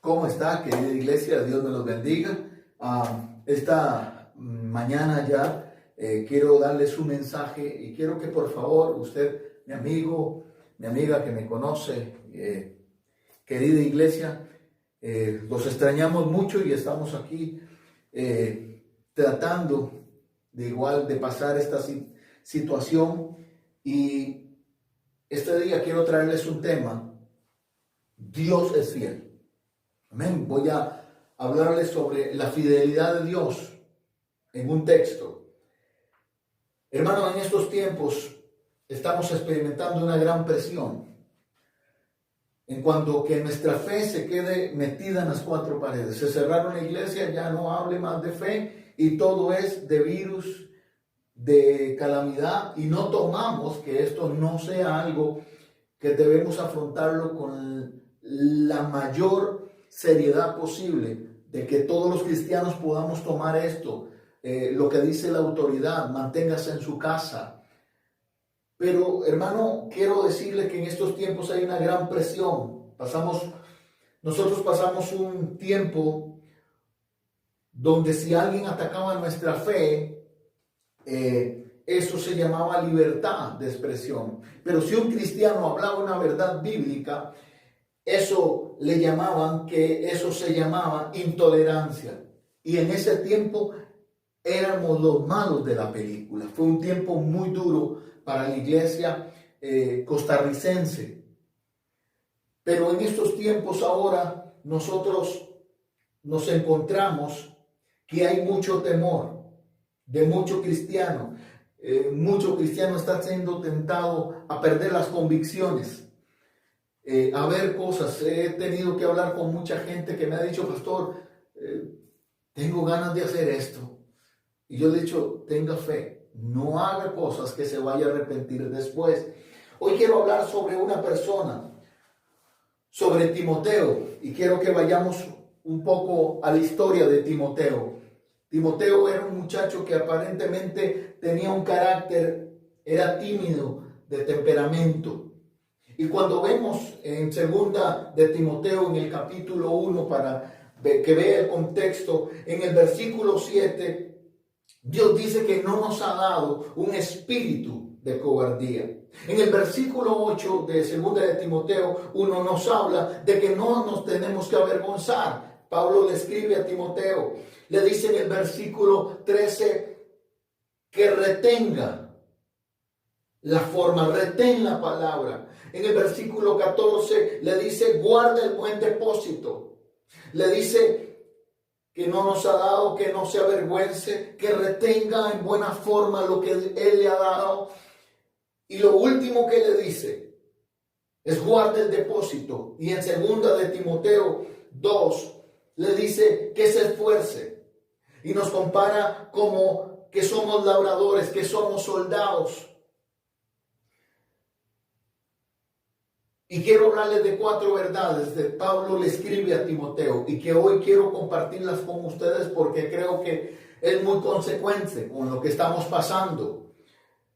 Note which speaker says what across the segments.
Speaker 1: ¿Cómo está, querida iglesia? Dios me los bendiga. Esta mañana ya quiero darles un mensaje y quiero que por favor usted, mi amigo, mi amiga que me conoce, querida iglesia, los extrañamos mucho y estamos aquí tratando de pasar esta situación, y este día quiero traerles un tema: Dios es fiel. Amén. Voy a hablarles sobre la fidelidad de Dios en un texto. Hermano, en estos tiempos estamos experimentando una gran presión en cuanto que nuestra fe se quede metida en las cuatro paredes. Se cerraron la iglesia, ya no hable más de fe y todo es de virus, de calamidad, y no tomamos que esto no sea algo que debemos afrontarlo con la mayor seriedad posible, de que todos los cristianos podamos tomar esto, lo que dice la autoridad: manténgase en su casa. Pero hermano, quiero decirle que en estos tiempos hay una gran presión. Nosotros pasamos un tiempo donde si alguien atacaba nuestra fe, eso se llamaba libertad de expresión. Pero si un cristiano hablaba una verdad bíblica, eso se llamaba intolerancia. Y en ese tiempo éramos los malos de la película. Fue un tiempo muy duro para la iglesia costarricense. Pero en estos tiempos ahora nosotros nos encontramos que hay mucho temor de mucho cristiano. Mucho cristiano está siendo tentado a perder las convicciones, a ver cosas. He tenido que hablar con mucha gente que me ha dicho: pastor, tengo ganas de hacer esto. Y yo le he dicho: tenga fe, no haga cosas que se vaya a arrepentir después. Hoy quiero hablar sobre una persona, sobre Timoteo, y quiero que vayamos un poco a la historia de Timoteo. Timoteo era un muchacho que aparentemente tenía un carácter, era tímido de temperamento. Y cuando vemos en segunda de Timoteo, en el capítulo 1, para que vea el contexto, en el versículo 7, Dios dice que no nos ha dado un espíritu de cobardía. En el versículo 8 de segunda de Timoteo 1 nos habla de que no nos tenemos que avergonzar. Pablo le escribe a Timoteo, le dice en el versículo 13 que retenga la forma, retén la palabra. En el versículo 14 le dice: guarda el buen depósito. Le dice que no nos ha dado, que no se avergüence, que retenga en buena forma lo que Él le ha dado. Y lo último que le dice es: guarda el depósito. Y en segunda de Timoteo 2 le dice que se esfuerce. Y nos compara como que somos labradores, que somos soldados. Y quiero hablarles de 4 verdades que Pablo le escribe a Timoteo y que hoy quiero compartirlas con ustedes porque creo que es muy consecuente con lo que estamos pasando.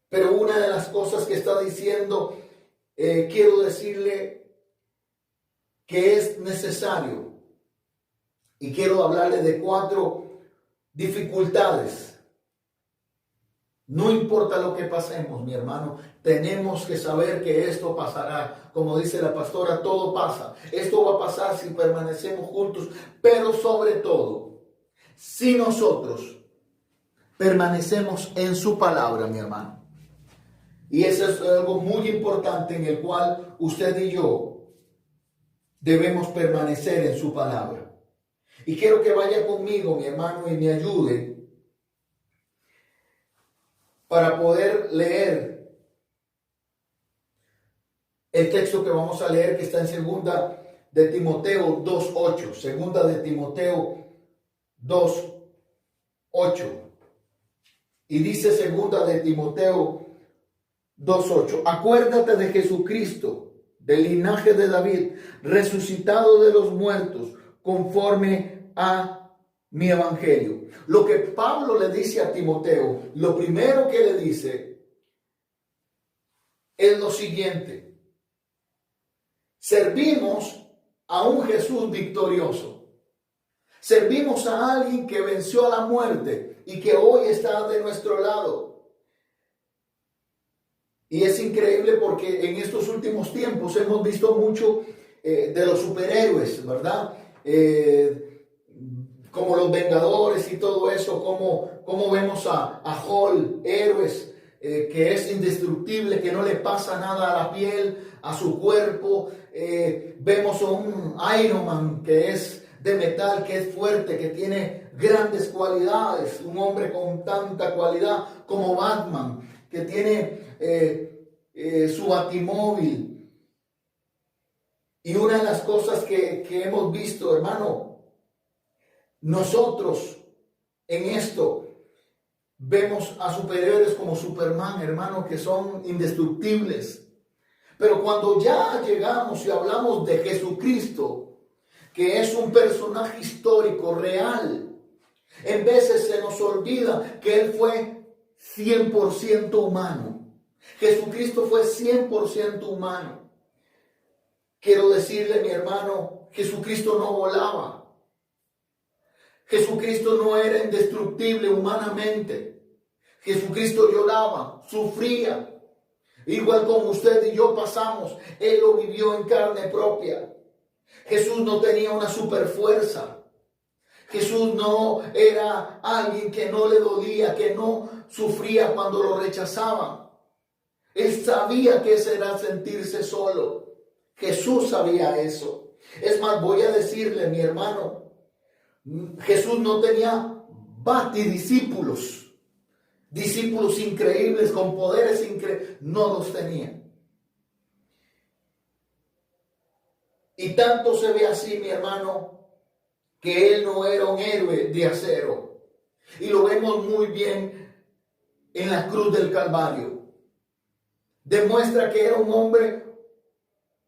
Speaker 1: Pero una de las cosas que está diciendo, quiero decirle que es necesario, y quiero hablarle de 4 dificultades. No importa lo que pasemos, mi hermano, tenemos que saber que esto pasará. Como dice la pastora, todo pasa. Esto va a pasar si permanecemos juntos, pero sobre todo, si nosotros permanecemos en su palabra, mi hermano. Y eso es algo muy importante en el cual usted y yo debemos permanecer en su palabra. Y quiero que vaya conmigo, mi hermano, y me ayude para poder leer el texto que vamos a leer, que está en segunda de Timoteo 2:8. Segunda de Timoteo 2:8. Y dice segunda de Timoteo 2:8. Acuérdate de Jesucristo, del linaje de David, resucitado de los muertos, conforme a mi evangelio. Lo que Pablo le dice a Timoteo, lo primero que le dice es lo siguiente: servimos a un Jesús victorioso. Servimos a alguien que venció a la muerte y que hoy está de nuestro lado. Y es increíble porque en estos últimos tiempos hemos visto mucho de los superhéroes, ¿verdad? Como los Vengadores y todo eso, como vemos a Hulk, héroes, que es indestructible, que no le pasa nada a la piel, a su cuerpo. Vemos a un Iron Man que es de metal, que es fuerte, que tiene grandes cualidades, un hombre con tanta cualidad como Batman, que tiene su batimóvil. Y una de las cosas que hemos visto, hermano, nosotros en esto vemos a superhéroes como Superman, hermano, que son indestructibles. Pero cuando ya llegamos y hablamos de Jesucristo, que es un personaje histórico, real, en veces se nos olvida que Él fue 100% humano. Jesucristo fue 100% humano. Quiero decirle, mi hermano, Jesucristo no volaba. Jesucristo no era indestructible humanamente. Jesucristo lloraba, sufría. Igual como usted y yo pasamos, Él lo vivió en carne propia. Jesús no tenía una superfuerza. Jesús no era alguien que no le dolía, que no sufría cuando lo rechazaban. Él sabía que ese era sentirse solo. Jesús sabía eso. Es más, voy a decirle, mi hermano, Jesús no tenía batidiscípulos, discípulos increíbles, con poderes increíbles, no los tenía. Y tanto se ve así, mi hermano, que Él no era un héroe de acero. Y lo vemos muy bien en la cruz del Calvario. Demuestra que era un hombre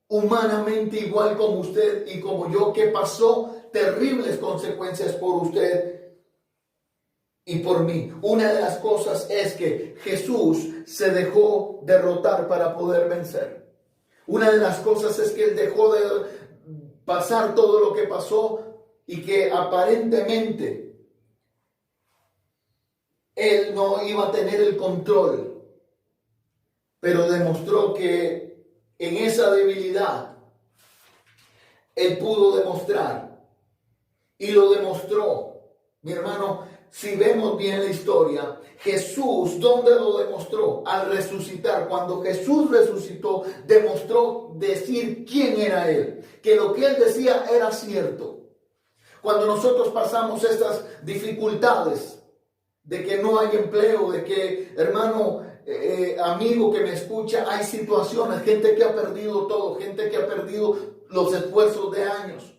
Speaker 1: humanamente igual como usted y como yo, que pasó terribles consecuencias por usted y por mí. Una de las cosas es que Jesús se dejó derrotar para poder vencer. Una de las cosas es que Él dejó de pasar todo lo que pasó y que aparentemente Él no iba a tener el control, pero demostró que en esa debilidad Él pudo demostrar, y lo demostró. Mi hermano, si vemos bien la historia, Jesús, ¿dónde lo demostró? Al resucitar. Cuando Jesús resucitó, demostró decir quién era Él, que lo que Él decía era cierto. Cuando nosotros pasamos estas dificultades de que no hay empleo, de que, hermano, amigo que me escucha, hay situaciones, gente que ha perdido todo, gente que ha perdido los esfuerzos de años.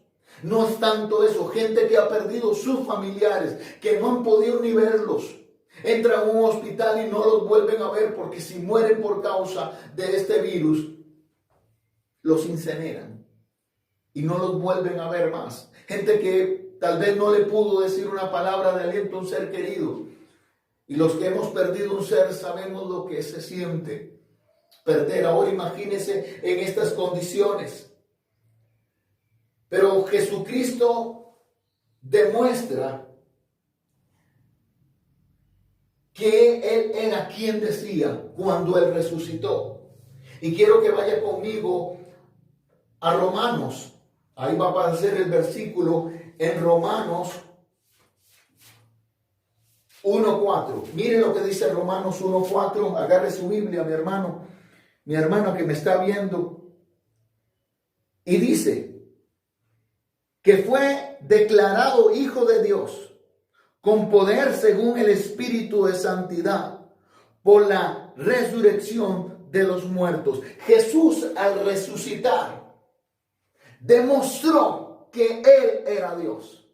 Speaker 1: No es tanto eso, gente que ha perdido sus familiares, que no han podido ni verlos. Entran a un hospital y no los vuelven a ver porque si mueren por causa de este virus, los incineran y no los vuelven a ver más. Gente que tal vez no le pudo decir una palabra de aliento a un ser querido. Y los que hemos perdido un ser sabemos lo que se siente perder. Ahora imagínense en estas condiciones. Pero Jesucristo demuestra que Él era quien decía cuando Él resucitó. Y quiero que vaya conmigo a Romanos. Ahí va a aparecer el versículo en Romanos 1:4. Mire lo que dice Romanos 1:4. Agarre su Biblia, mi hermano que me está viendo. Y dice que fue declarado Hijo de Dios con poder según el Espíritu de santidad por la resurrección de los muertos. Jesús, al resucitar, demostró que Él era Dios.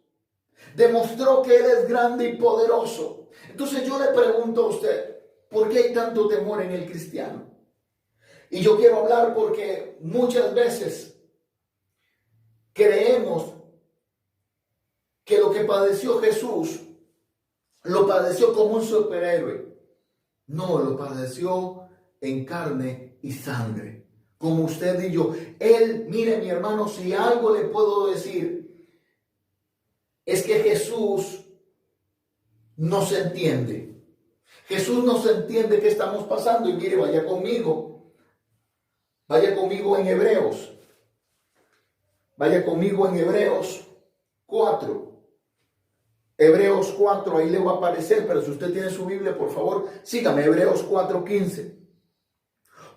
Speaker 1: Demostró que Él es grande y poderoso. Entonces yo le pregunto a usted, ¿por qué hay tanto temor en el cristiano? Y yo quiero hablar porque muchas veces creemos que lo que padeció Jesús lo padeció como un superhéroe. No, lo padeció en carne y sangre, como usted y yo. Él, mire mi hermano, si algo le puedo decir, es que Jesús nos entiende. Jesús nos entiende qué estamos pasando. Y mire, vaya conmigo en Hebreos. Vaya conmigo en Hebreos 4. Hebreos 4, ahí le va a aparecer, pero si usted tiene su Biblia, por favor, sígame, Hebreos 4:15.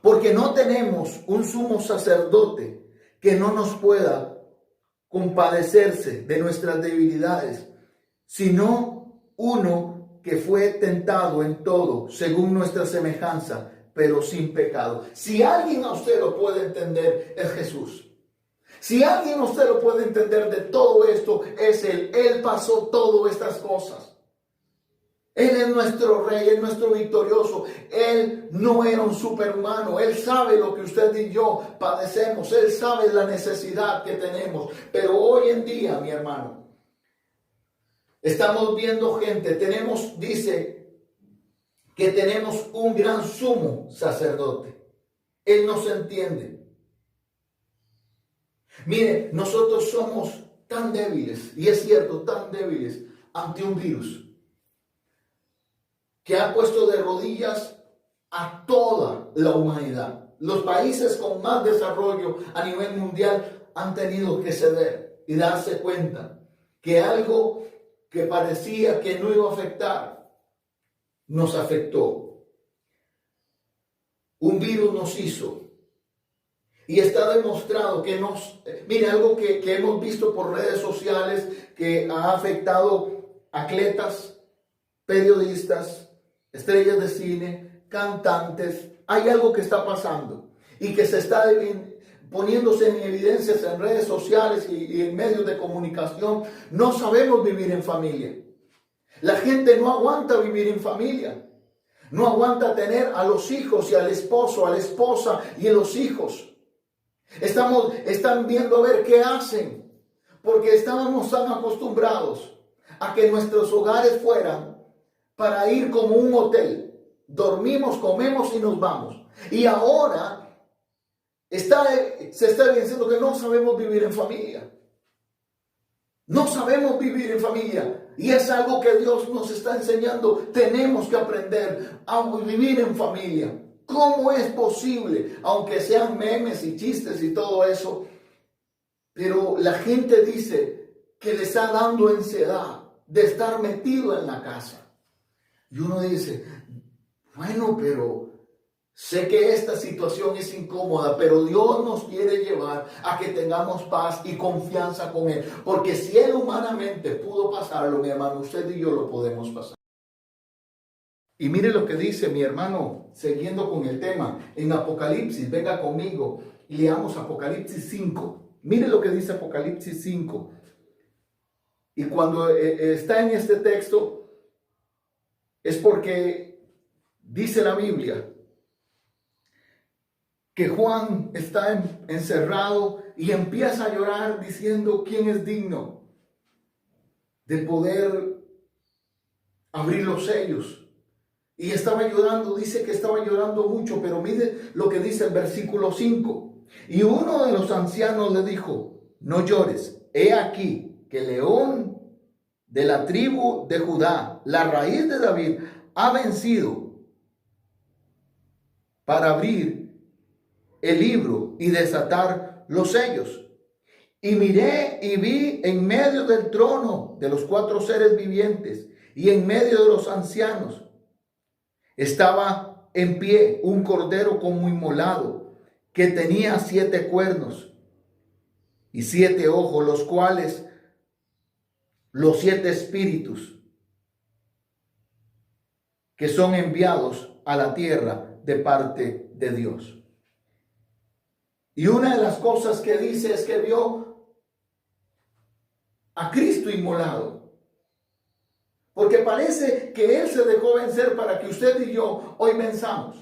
Speaker 1: Porque no tenemos un sumo sacerdote que no nos pueda compadecerse de nuestras debilidades, sino uno que fue tentado en todo, según nuestra semejanza, pero sin pecado. Si alguien a usted lo puede entender, es Jesús. Si alguien usted lo puede entender de todo esto, es Él. Él pasó todas estas cosas. Él es nuestro rey, es nuestro victorioso. Él no era un superhumano. Él sabe lo que usted y yo padecemos. Él sabe la necesidad que tenemos. Pero hoy en día, mi hermano, estamos viendo gente. Dice que tenemos un gran sumo sacerdote. Él nos entiende. Mire, nosotros somos tan débiles, y es cierto, tan débiles ante un virus que ha puesto de rodillas a toda la humanidad. Los países con más desarrollo a nivel mundial han tenido que ceder y darse cuenta que algo que parecía que no iba a afectar, nos afectó. Un virus nos hizo. Y está demostrado que mire, algo que hemos visto por redes sociales que ha afectado atletas, periodistas, estrellas de cine, cantantes. Hay algo que está pasando y que se está poniéndose en evidencias en redes sociales y en medios de comunicación. No sabemos vivir en familia. La gente no aguanta vivir en familia. No aguanta tener a los hijos y al esposo, a la esposa y a los hijos. Están viendo a ver qué hacen, porque estábamos tan acostumbrados a que nuestros hogares fueran para ir como un hotel. Dormimos, comemos y nos vamos. Y ahora se está diciendo que no sabemos vivir en familia. No sabemos vivir en familia. Y es algo que Dios nos está enseñando. Tenemos que aprender a vivir en familia. ¿Cómo es posible? Aunque sean memes y chistes y todo eso. Pero la gente dice que le está dando ansiedad de estar metido en la casa. Y uno dice, bueno, pero sé que esta situación es incómoda, pero Dios nos quiere llevar a que tengamos paz y confianza con Él. Porque si Él humanamente pudo pasarlo, mi hermano, usted y yo lo podemos pasar. Y mire lo que dice mi hermano, siguiendo con el tema, en Apocalipsis, venga conmigo y leamos Apocalipsis 5. Mire lo que dice Apocalipsis 5. Y cuando está en este texto, es porque dice la Biblia que Juan está encerrado y empieza a llorar diciendo quién es digno de poder abrir los sellos. Y estaba llorando, dice que estaba llorando mucho, pero mire lo que dice el versículo 5. Y uno de los ancianos le dijo, no llores, he aquí que el león de la tribu de Judá, la raíz de David, ha vencido para abrir el libro y desatar los sellos. Y miré y vi en medio del trono de los 4 seres vivientes y en medio de los ancianos, estaba en pie un cordero como inmolado, que tenía 7 cuernos y 7 ojos, los cuales los 7 espíritus que son enviados a la tierra de parte de Dios. Y una de las cosas que dice es que vio a Cristo inmolado. Porque parece que Él se dejó vencer para que usted y yo hoy venzamos.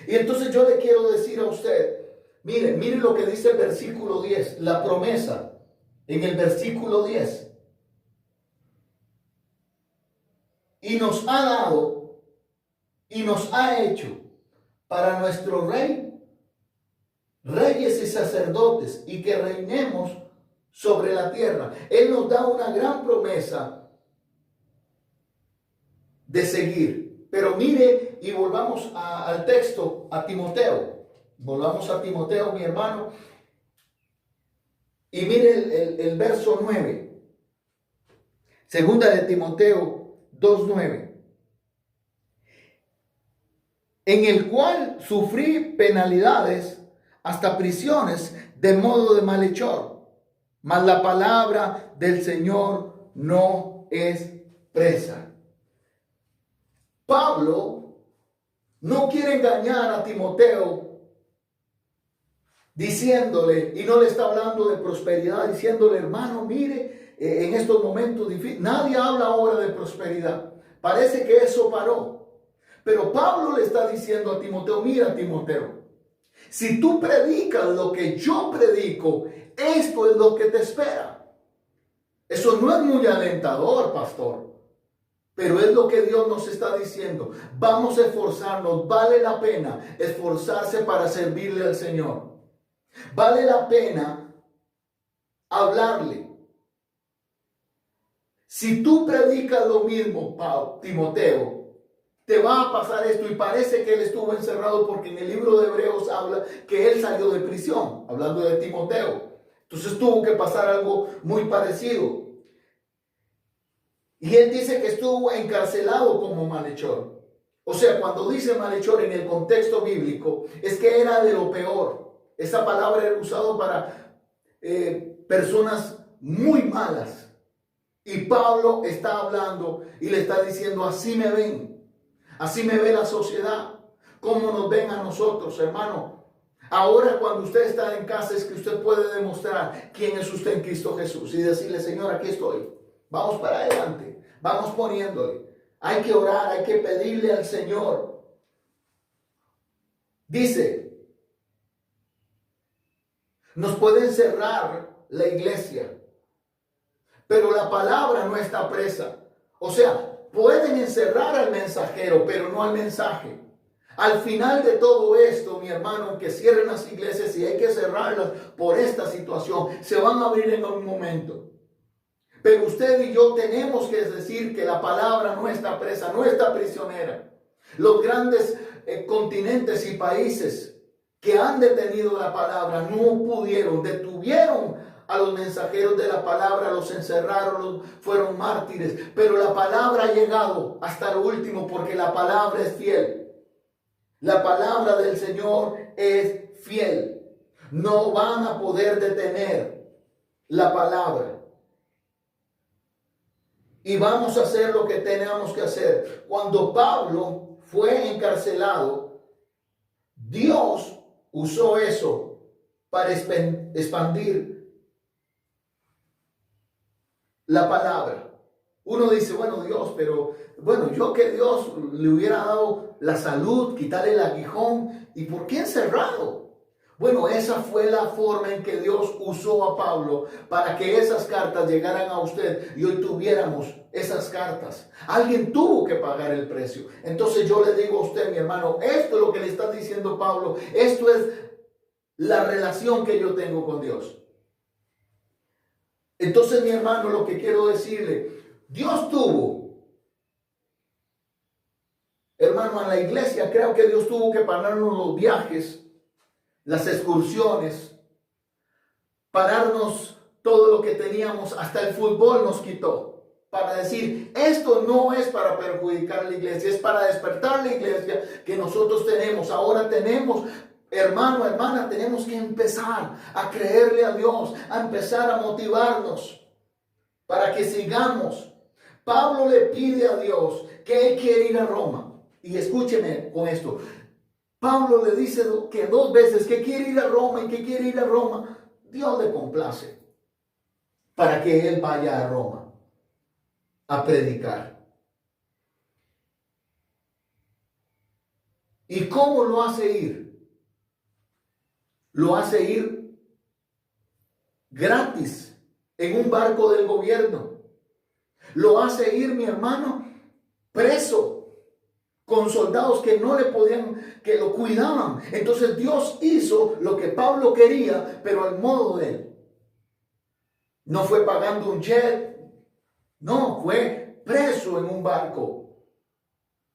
Speaker 1: Y entonces yo le quiero decir a usted, mire lo que dice el versículo 10, la promesa en el versículo 10. Y nos ha dado y nos ha hecho para nuestro rey reyes y sacerdotes, y que reinemos sobre la tierra. Él nos da una gran promesa de seguir. Pero mire, y volvamos al texto, a Timoteo. Volvamos a Timoteo, mi hermano. Y mire el verso 9. Segunda de Timoteo 2:9. En el cual sufrí penalidades hasta prisiones de modo de malhechor. Mas la palabra del Señor no es presa. Pablo no quiere engañar a Timoteo diciéndole, y no le está hablando de prosperidad, diciéndole, hermano, mire, en estos momentos difíciles, nadie habla ahora de prosperidad. Parece que eso paró. Pero Pablo le está diciendo a Timoteo, mira, Timoteo, si tú predicas lo que yo predico, esto es lo que te espera. Eso no es muy alentador, pastor. Pero es lo que Dios nos está diciendo. Vamos a esforzarnos. Vale la pena esforzarse para servirle al Señor. Vale la pena hablarle. Si tú predicas lo mismo, Timoteo, te va a pasar esto. Y parece que él estuvo encerrado porque en el libro de Hebreos habla que él salió de prisión, hablando de Timoteo. Entonces tuvo que pasar algo muy parecido. Y él dice que estuvo encarcelado como malhechor. O sea, cuando dice malhechor en el contexto bíblico, es que era de lo peor. Esa palabra era usada para personas muy malas. Y Pablo está hablando y le está diciendo, así me ven. Así me ve la sociedad. ¿Cómo nos ven a nosotros, hermano? Ahora cuando usted está en casa es que usted puede demostrar quién es usted en Cristo Jesús. Y decirle, Señor, aquí estoy. Vamos para adelante. Vamos poniéndole. Hay que orar, hay que pedirle al Señor. Dice, nos pueden cerrar la iglesia, pero la palabra no está presa. O sea, pueden encerrar al mensajero, pero no al mensaje. Al final de todo esto, mi hermano, que cierren las iglesias y hay que cerrarlas por esta situación, se van a abrir en un momento. Pero usted y yo tenemos que decir que la palabra no está presa, no está prisionera. Los grandes continentes y países que han detenido la palabra no pudieron, detuvieron a los mensajeros de la palabra, los encerraron, fueron mártires. Pero la palabra ha llegado hasta lo último porque la palabra es fiel. La palabra del Señor es fiel. No van a poder detener la palabra. Y vamos a hacer lo que tenemos que hacer. Cuando Pablo fue encarcelado, Dios usó eso para expandir la palabra. Uno dice, bueno, Dios, pero bueno, yo que Dios le hubiera dado la salud, quitarle el aguijón, ¿y por qué encerrado? Bueno, esa fue la forma en que Dios usó a Pablo para que esas cartas llegaran a usted y hoy tuviéramos esas cartas. Alguien tuvo que pagar el precio. Entonces yo le digo a usted, mi hermano, esto es lo que le está diciendo Pablo. Esto es la relación que yo tengo con Dios. Entonces, mi hermano, lo que quiero decirle, Dios tuvo, hermano, en la iglesia creo que Dios tuvo que pagarnos los viajes, las excursiones, pararnos todo lo que teníamos, hasta el fútbol nos quitó, para decir, esto no es para perjudicar a la iglesia, es para despertar la iglesia que nosotros tenemos. Ahora tenemos, hermano, hermana, tenemos que empezar a creerle a Dios, a empezar a motivarnos para que sigamos. Pablo le pide a Dios que él quiere ir a Roma. Y escúcheme con esto. Pablo le dice que 2 veces que quiere ir a Roma y que quiere ir a Roma. Dios le complace para que él vaya a Roma a predicar. ¿Y cómo lo hace ir? Lo hace ir gratis en un barco del gobierno. Lo hace ir, mi hermano, preso, con soldados que no le podían, que lo cuidaban. Entonces Dios hizo lo que Pablo quería, pero al modo de él. No fue pagando un jet, no, fue preso en un barco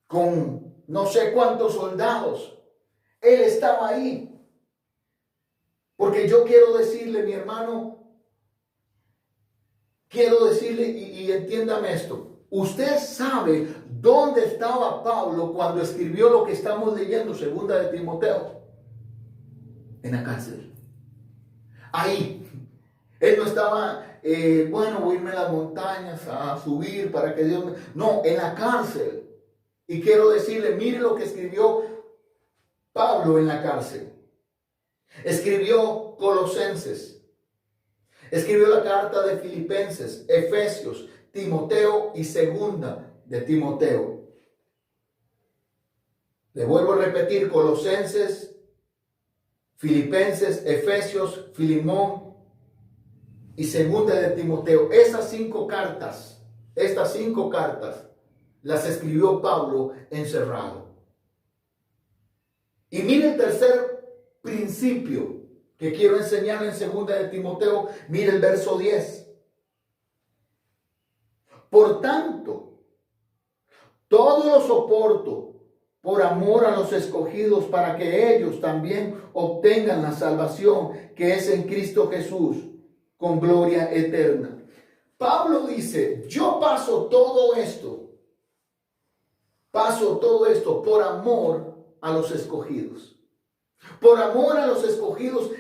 Speaker 1: con no sé cuántos soldados. Él estaba ahí. Porque yo quiero decirle, mi hermano, quiero decirle y entiéndame esto. Usted sabe dónde estaba Pablo cuando escribió lo que estamos leyendo, segunda de Timoteo. En la cárcel. Ahí. Él no estaba, bueno, voy a irme a las montañas a subir para que Dios me... No, en la cárcel. Y quiero decirle, mire lo que escribió Pablo en la cárcel. Escribió Colosenses. Escribió la carta de Filipenses, Efesios, Timoteo y segunda de Timoteo. Le vuelvo a repetir, Colosenses, Filipenses, Efesios, Filemón y segunda de Timoteo. Estas cinco cartas las escribió Pablo encerrado. Y mire el tercer principio que quiero enseñarle en segunda de Timoteo. Mire el verso 10. Por tanto, todo lo soporto por amor a los escogidos, para que ellos también obtengan la salvación que es en Cristo Jesús, con gloria eterna. Pablo dice, yo paso todo esto por amor a los escogidos. Por amor a los escogidos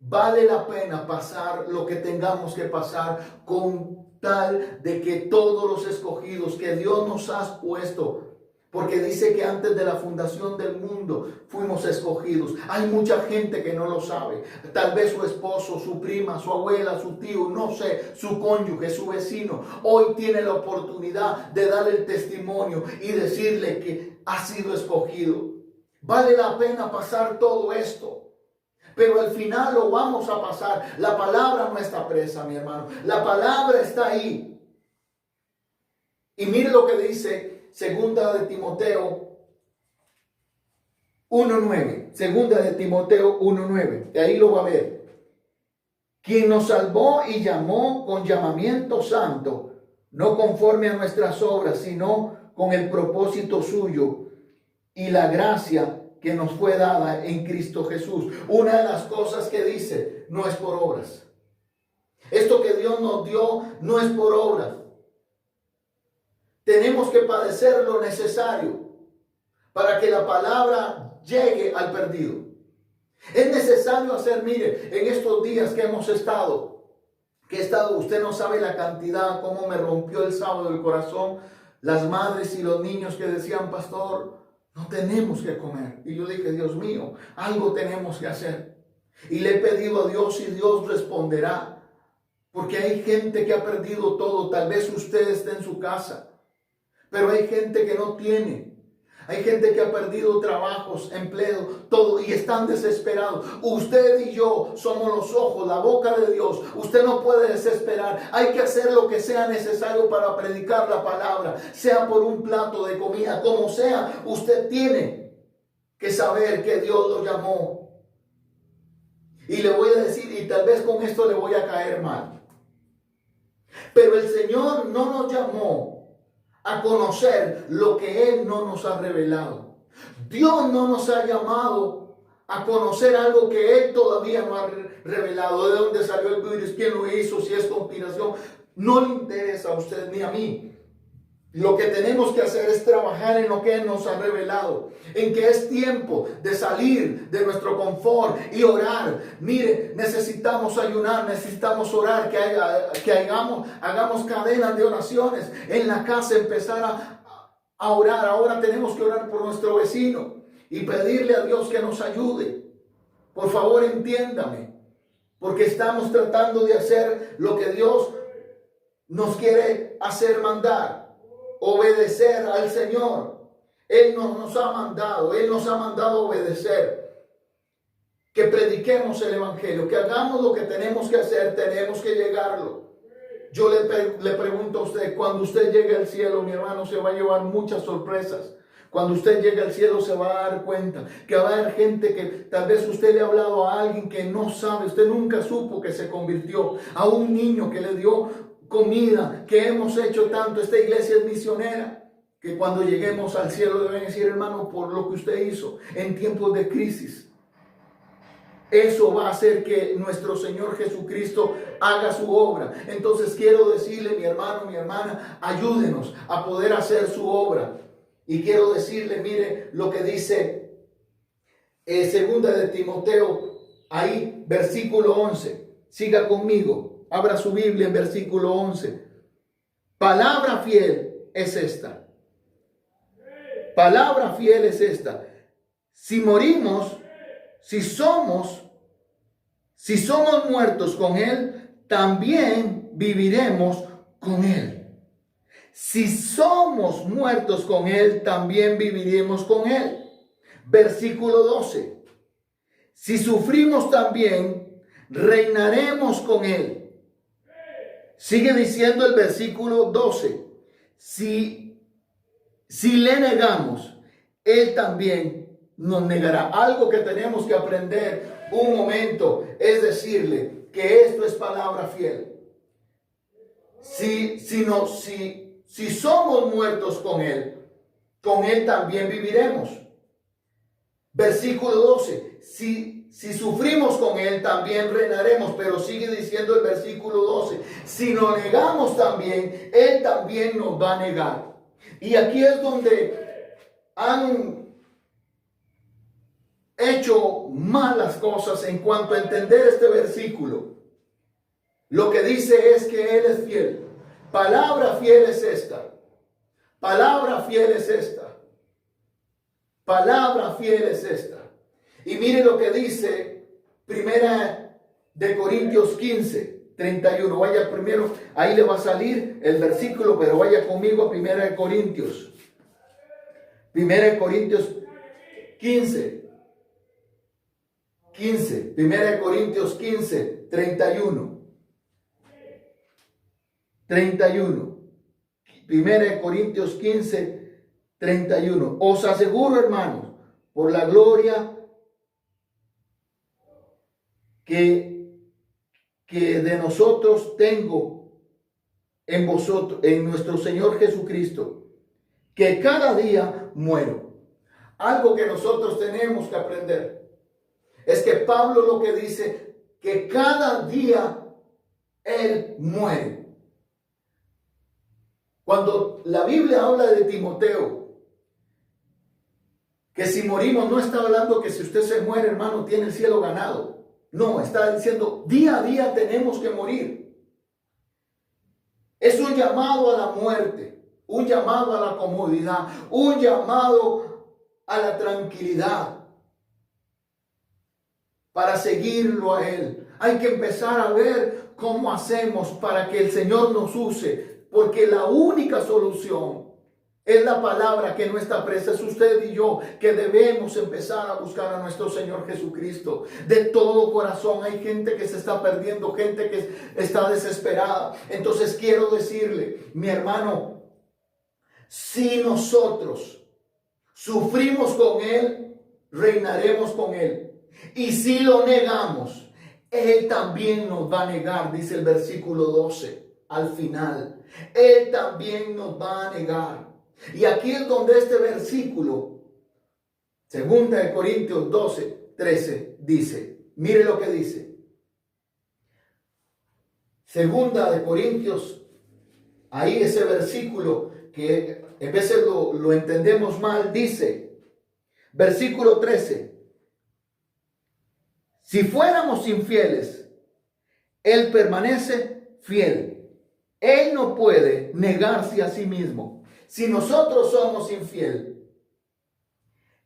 Speaker 1: vale la pena pasar lo que tengamos que pasar, con tal de que todos los escogidos que Dios nos ha puesto, porque dice que antes de la fundación del mundo fuimos escogidos. Hay mucha gente que no lo sabe. Tal vez su esposo, su prima, su abuela, su tío, no sé, su cónyuge, su vecino, hoy tiene la oportunidad de darle el testimonio y decirle que ha sido escogido. Vale la pena pasar todo esto, pero al final lo vamos a pasar. La palabra no está presa, mi hermano. La palabra está ahí. Y mire lo que dice segunda de Timoteo 1:9. Segunda de Timoteo 1:9. Ahí lo va a ver. Quien nos salvó y llamó con llamamiento santo, no conforme a nuestras obras, sino con el propósito suyo y la gracia que nos fue dada en Cristo Jesús. Una de las cosas que dice, no es por obras. Esto que Dios nos dio no es por obras. Tenemos que padecer lo necesario para que la palabra llegue al perdido. Es necesario hacer, mire, en estos días que hemos estado, usted no sabe la cantidad, cómo me rompió el sábado el corazón, las madres y los niños que decían, pastor, no tenemos que comer. Y yo dije, Dios mío, algo tenemos que hacer. Y le he pedido a Dios y Dios responderá. Porque hay gente que ha perdido todo. Tal vez usted esté en su casa, pero hay gente que no tiene. Hay gente que ha perdido trabajos, empleo, todo, y están desesperados. Usted y yo somos los ojos, la boca de Dios. Usted no puede desesperar. Hay que hacer lo que sea necesario para predicar la palabra, sea por un plato de comida, como sea. Usted tiene que saber que Dios lo llamó. Y le voy a decir, y tal vez con esto le voy a caer mal, pero el Señor no nos llamó a conocer lo que Él no nos ha revelado. Dios no nos ha llamado a conocer algo que Él todavía no ha revelado. ¿De dónde salió el virus? ¿Quién lo hizo? Si es conspiración. No le interesa a usted ni a mí. Lo que tenemos que hacer es trabajar en lo que Él nos ha revelado, en que es tiempo de salir de nuestro confort y orar. Mire, necesitamos ayunar, necesitamos orar, que hagamos cadenas de oraciones en la casa, empezar a orar. Ahora tenemos que orar por nuestro vecino y pedirle a Dios que nos ayude. Por favor, entiéndame, porque estamos tratando de hacer lo que Dios nos quiere hacer mandar. Obedecer al Señor. Él nos ha mandado a obedecer. Que prediquemos el Evangelio, que hagamos lo que tenemos que hacer, tenemos que llegarlo. Yo le pregunto a usted, cuando usted llegue al cielo, mi hermano, se va a llevar muchas sorpresas. Cuando usted llegue al cielo se va a dar cuenta que va a haber gente que tal vez usted le ha hablado a alguien que no sabe, usted nunca supo que se convirtió, a un niño que le dio comida, que hemos hecho tanto. Esta iglesia es misionera, que cuando lleguemos al cielo deben decir, hermano, por lo que usted hizo en tiempos de crisis. Eso va a hacer que nuestro Señor Jesucristo haga su obra. Entonces quiero decirle, mi hermano, mi hermana, ayúdenos a poder hacer su obra. Y quiero decirle, mire lo que dice segunda de Timoteo, ahí, versículo 11. Siga conmigo, abra su Biblia en versículo 11. Palabra fiel es esta. Palabra fiel es esta. Si morimos, si somos muertos con Él, también viviremos con Él. Si somos muertos con Él, también viviremos con Él. Versículo 12. Si sufrimos también, reinaremos con Él. Sigue diciendo el versículo 12. Si le negamos, Él también nos negará. Algo que tenemos que aprender un momento es decirle que esto es palabra fiel. Si somos muertos con Él también viviremos. Versículo 12. Si sufrimos con Él, también reinaremos. Pero sigue diciendo el versículo 12. Si nos negamos también, Él también nos va a negar. Y aquí es donde han hecho malas cosas en cuanto a entender este versículo. Lo que dice es que Él es fiel. Palabra fiel es esta. Palabra fiel es esta. Palabra fiel es esta. Y mire lo que dice Primera de Corintios 15, 31. Vaya primero, ahí le va a salir el versículo, pero vaya conmigo a Primera de Corintios. Primera de Corintios 15. Primera de Corintios 15, 31. 31. Primera de Corintios 15, 31. Os aseguro, hermanos, por la gloria que de nosotros tengo en vosotros, en nuestro Señor Jesucristo, que cada día muero. Algo que nosotros tenemos que aprender es que Pablo lo que dice, que cada día él muere. Cuando la Biblia habla de Timoteo, que si morimos, no está hablando que si usted se muere, hermano, tiene el cielo ganado. No, está diciendo, día a día tenemos que morir. Es un llamado a la muerte, un llamado a la comodidad, un llamado a la tranquilidad para seguirlo a Él. Hay que empezar a ver cómo hacemos para que el Señor nos use. Porque la única solución es la palabra que no está presa. Es usted y yo que debemos empezar a buscar a nuestro Señor Jesucristo de todo corazón. Hay gente que se está perdiendo, gente que está desesperada. Entonces quiero decirle, mi hermano, si nosotros sufrimos con Él, reinaremos con Él. Y si lo negamos, Él también nos va a negar, dice el versículo 12. Al final, Él también nos va a negar. Y aquí es donde este versículo, 2 Corintios 12, 13, dice, mire lo que dice. 2 Corintios, ahí ese versículo que a veces lo entendemos mal, dice, versículo 13, si fuéramos infieles, Él permanece fiel. Él no puede negarse a sí mismo. Si nosotros somos infieles,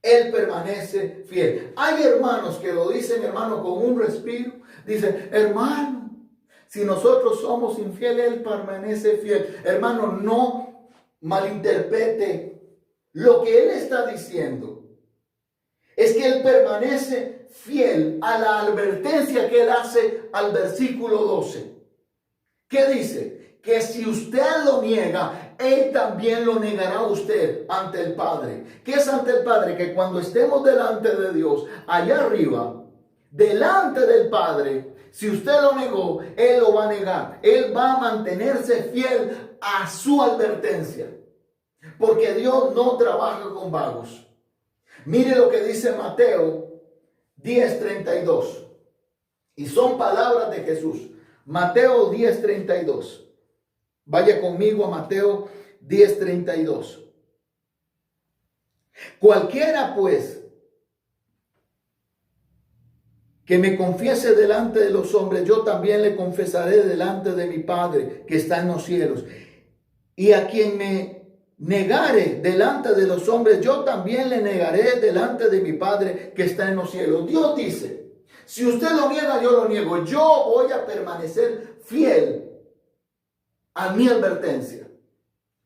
Speaker 1: Él permanece fiel. Hay hermanos que lo dicen, hermano, con un respiro. Dicen, hermano, si nosotros somos infieles, Él permanece fiel. Hermano, no malinterprete lo que Él está diciendo. Es que Él permanece fiel a la advertencia que Él hace al versículo 12. ¿Qué dice? Que si usted lo niega, Él también lo negará a usted ante el Padre. ¿Qué es ante el Padre? Que cuando estemos delante de Dios, allá arriba, delante del Padre, si usted lo negó, Él lo va a negar. Él va a mantenerse fiel a su advertencia. Porque Dios no trabaja con vagos. Mire lo que dice Mateo 10:32. Y son palabras de Jesús. Mateo 10:32. Vaya conmigo a Mateo 10:32. Cualquiera pues que me confiese delante de los hombres, yo también le confesaré delante de mi Padre que está en los cielos. Y a quien me negare delante de los hombres, yo también le negaré delante de mi Padre que está en los cielos. Dios dice, si usted lo niega, yo lo niego. Yo voy a permanecer fiel a mi advertencia,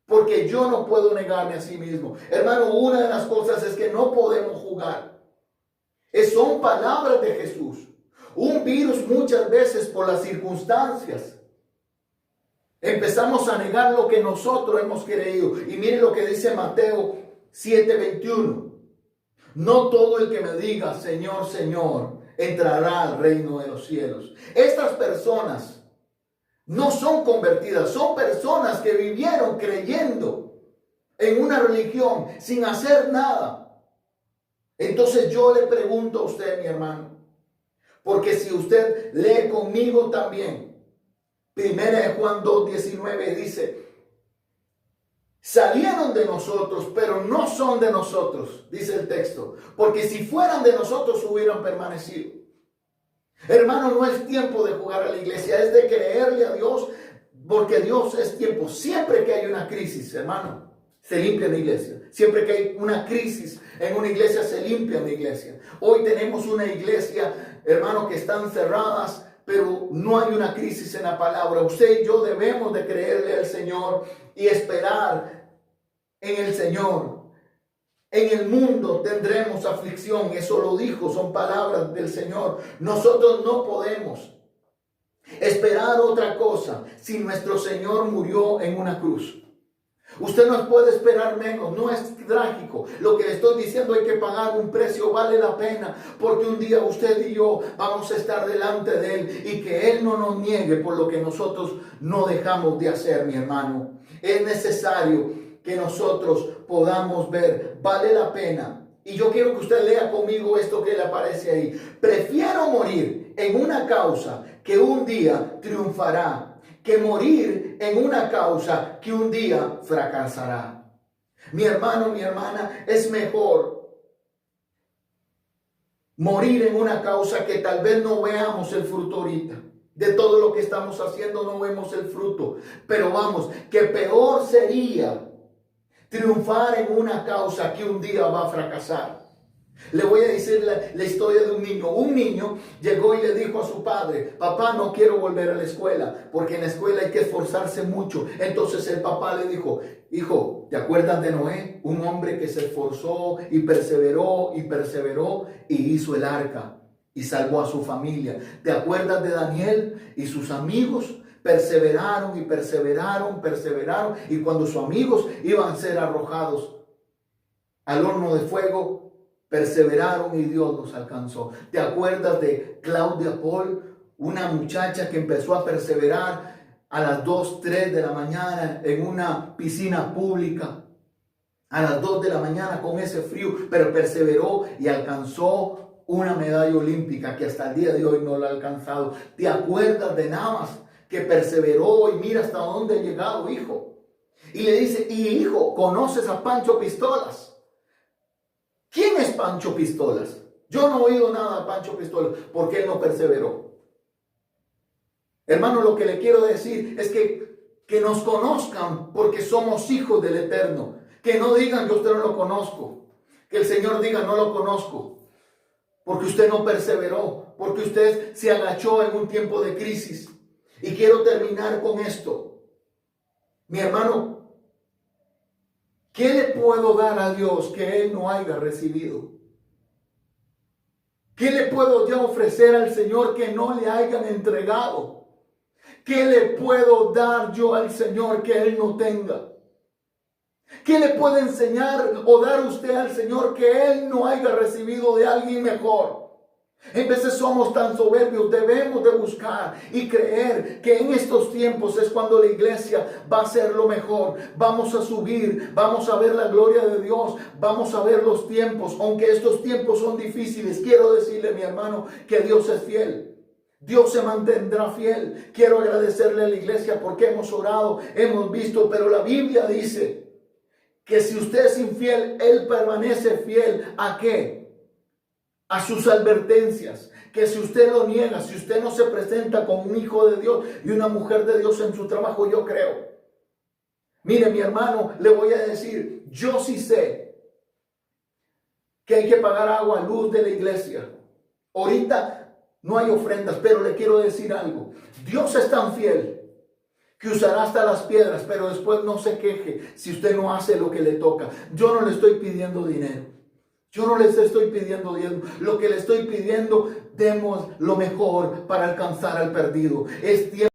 Speaker 1: porque yo no puedo negarme a sí mismo. Hermano, una de las cosas es que no podemos jugar. Son palabras de Jesús. Un virus muchas veces por las circunstancias. Empezamos a negar lo que nosotros hemos creído. Y mire lo que dice Mateo 7:21. No todo el que me diga Señor, Señor, entrará al reino de los cielos. Estas personas no son convertidas, son personas que vivieron creyendo en una religión sin hacer nada. Entonces yo le pregunto a usted, mi hermano, porque si usted lee conmigo también, 1 Juan 2:19 dice, salieron de nosotros, pero no son de nosotros, dice el texto, porque si fueran de nosotros hubieran permanecido. Hermano, no es tiempo de jugar a la iglesia, es de creerle a Dios, porque Dios es tiempo. Siempre que hay una crisis, hermano, se limpia la iglesia. Siempre que hay una crisis en una iglesia, se limpia la iglesia. Hoy tenemos una iglesia, hermano, que están cerradas, pero no hay una crisis en la palabra. Usted y yo debemos de creerle al Señor y esperar en el Señor. En el mundo tendremos aflicción, eso lo dijo, son palabras del Señor. Nosotros no podemos esperar otra cosa si nuestro Señor murió en una cruz. Usted no puede esperar menos, no es trágico. Lo que le estoy diciendo, hay que pagar un precio, vale la pena, porque un día usted y yo vamos a estar delante de Él y que Él no nos niegue por lo que nosotros no dejamos de hacer, mi hermano. Es necesario que nosotros podamos ver, vale la pena. Y yo quiero que usted lea conmigo esto que le aparece ahí. Prefiero morir en una causa que un día triunfará, que morir en una causa que un día fracasará. Mi hermano, mi hermana, es mejor morir en una causa que tal vez no veamos el fruto ahorita. De todo lo que estamos haciendo no vemos el fruto. Pero vamos, que peor sería triunfar en una causa que un día va a fracasar. Le voy a decir la historia de un niño. Un niño llegó y le dijo a su padre, papá, no quiero volver a la escuela, porque en la escuela hay que esforzarse mucho. Entonces el papá le dijo, hijo, ¿te acuerdas de Noé? Un hombre que se esforzó y perseveró y hizo el arca y salvó a su familia. ¿Te acuerdas de Daniel y sus amigos? Perseveraron y cuando sus amigos iban a ser arrojados al horno de fuego, perseveraron y Dios los alcanzó. ¿Te acuerdas de Claudia Paul? Una muchacha que empezó a perseverar a las 2, 3 de la mañana en una piscina pública. A las 2 de la mañana con ese frío, pero perseveró y alcanzó una medalla olímpica que hasta el día de hoy no la ha alcanzado. ¿Te acuerdas de Navas, que perseveró y mira hasta dónde ha llegado, hijo? Y le dice, y hijo, ¿conoces a Pancho Pistolas? ¿Quién es Pancho Pistolas? Yo no he oído nada de Pancho Pistolas porque él no perseveró. Hermano, lo que le quiero decir es que nos conozcan porque somos hijos del Eterno. Que no digan que usted no lo conozco. Que el Señor diga no lo conozco. Porque usted no perseveró. Porque usted se agachó en un tiempo de crisis. Y quiero terminar con esto. Mi hermano, ¿qué le puedo dar a Dios que Él no haya recibido? ¿Qué le puedo yo ofrecer al Señor que no le hayan entregado? ¿Qué le puedo dar yo al Señor que Él no tenga? ¿Qué le puede enseñar o dar usted al Señor que Él no haya recibido de alguien mejor? En veces somos tan soberbios, debemos de buscar y creer que en estos tiempos es cuando la iglesia va a ser lo mejor. Vamos a subir, vamos a ver la gloria de Dios, vamos a ver los tiempos. Aunque estos tiempos son difíciles, quiero decirle, mi hermano, que Dios es fiel. Dios se mantendrá fiel. Quiero agradecerle a la iglesia porque hemos orado, hemos visto, pero la Biblia dice que si usted es infiel, Él permanece fiel. ¿A qué? A sus advertencias, que si usted lo niega, si usted no se presenta como un hijo de Dios y una mujer de Dios en su trabajo, yo creo. Mire, mi hermano, le voy a decir, yo sí sé que hay que pagar agua, luz de la iglesia. Ahorita no hay ofrendas, pero le quiero decir algo. Dios es tan fiel que usará hasta las piedras, pero después no se queje si usted no hace lo que le toca. Yo no le estoy pidiendo dinero. Yo no les estoy pidiendo diezmo. Lo que le estoy pidiendo, demos lo mejor para alcanzar al perdido. Es tiempo